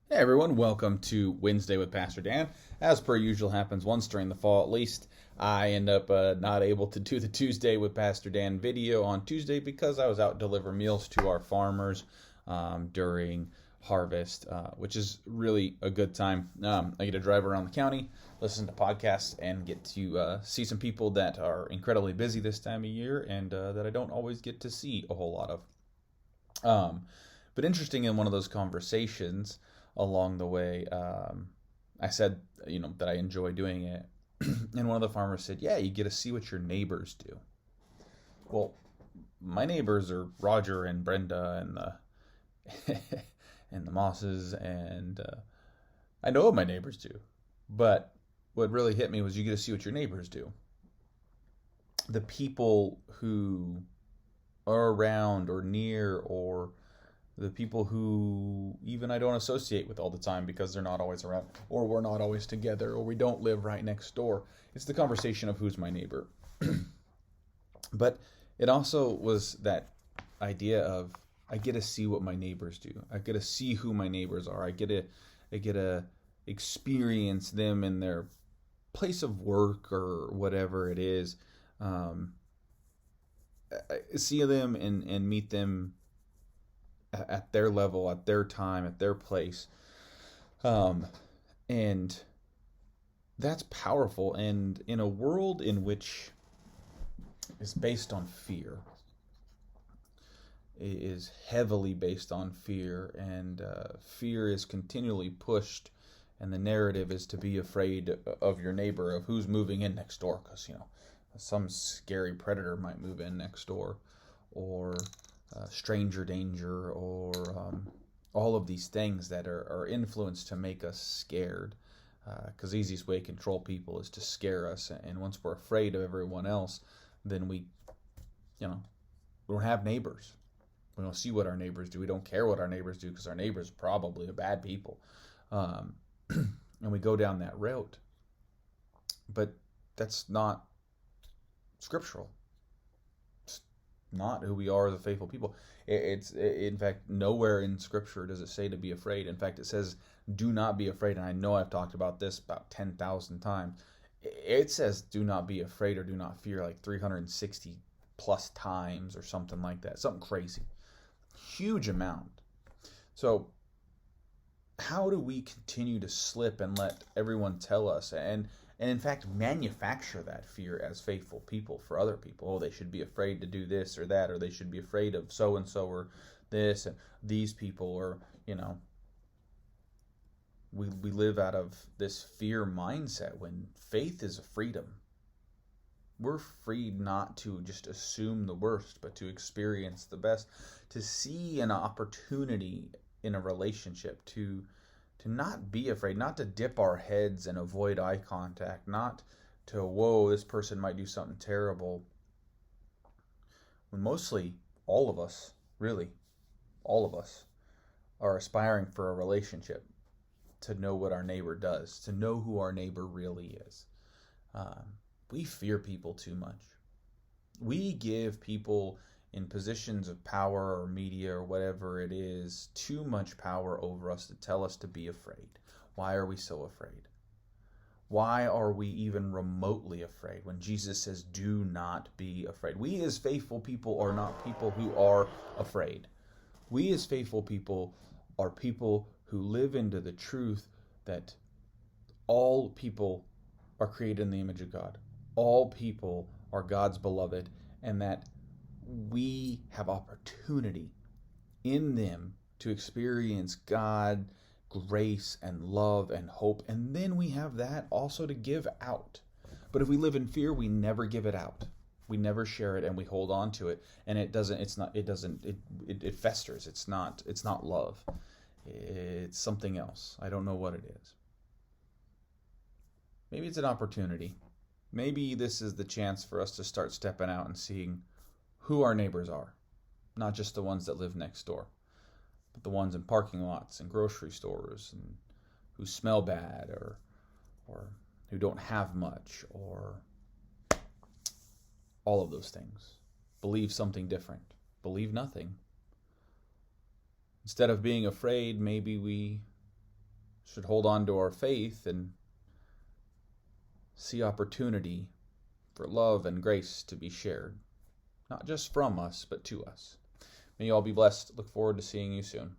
Hey everyone, welcome to Wednesday with Pastor Dan. As per usual happens once during the fall at least, I end up not able to do the Tuesday with Pastor Dan video on Tuesday because I was out delivering meals to our farmers during harvest, which is really a good time. I get to drive around the county, listen to podcasts, and get to see some people that are incredibly busy this time of year and that I don't always get to see a whole lot of. But interesting in one of those conversations along the way, I said, that I enjoy doing it. And one of the farmers said, yeah, you get to see what your neighbors do. Well, my neighbors are Roger and Brenda and the and the Mosses, and I know what my neighbors do. But what really hit me was you get to see what your neighbors do. The people who are around or near, or the people who even I don't associate with all the time because they're not always around, or we're not always together, or we don't live right next door. It's the conversation of who's my neighbor. But it also was that idea of I get to see what my neighbors do. I get to see who my neighbors are. I get to experience them in their place of work or whatever it is. Um, I see them and meet them at their level, at their time, at their place. Um, and that's powerful. And in a world in which is based on fear, it is heavily based on fear, and fear is continually pushed. And the narrative is to be afraid of your neighbor, of who's moving in next door, because some scary predator might move in next door, or stranger danger, or all of these things that are influenced to make us scared. Because the easiest way to control people is to scare us, and once we're afraid of everyone else, then you know, we don't have neighbors. We don't see what our neighbors do. We don't care what our neighbors do because our neighbors probably are bad people, um, and we go down that route. But that's not scriptural. It's not who we are as a faithful people. It's in fact nowhere in Scripture does it say to be afraid. In fact, it says, "Do not be afraid." And I know I've talked about this about 10,000 times. It says, "Do not be afraid" or "Do not fear" like 360 plus times or something like that. Something crazy, huge amount. So how do we continue to slip and let everyone tell us and in fact manufacture that fear as faithful people for other people? Oh, they should be afraid to do this or that, or they should be afraid of so and so, or this and these people, or we live out of this fear mindset when faith is a freedom. We're freed not to just assume the worst, but to experience the best, to see an opportunity in a relationship, to not be afraid, not to dip our heads and avoid eye contact, not to, whoa, this person might do something terrible. When mostly all of us, really, all of us, are aspiring for a relationship, to know what our neighbor does, to know who our neighbor really is. We fear people too much. We give people in positions of power or media or whatever it is too much power over us to tell us to be afraid. Why are we so afraid? Why are we even remotely afraid when Jesus says, do not be afraid? We as faithful people are not people who are afraid. We as faithful people are people who live into the truth that all people are created in the image of God. All people are God's beloved, and that we have opportunity in them to experience God, grace, and love and hope. And then we have that also to give out. But if we live in fear, we never give it out. We never share it, and we hold on to it, and it festers. It's not love. It's something else. I don't know what it is. Maybe it's an opportunity. Maybe this is the chance for us to start stepping out and seeing who our neighbors are. Not just the ones that live next door, but the ones in parking lots and grocery stores, and who smell bad, or who don't have much, or all of those things. Believe something different. Believe nothing. Instead of being afraid, maybe we should hold on to our faith and see opportunity for love and grace to be shared, not just from us, but to us. May you all be blessed. Look forward to seeing you soon.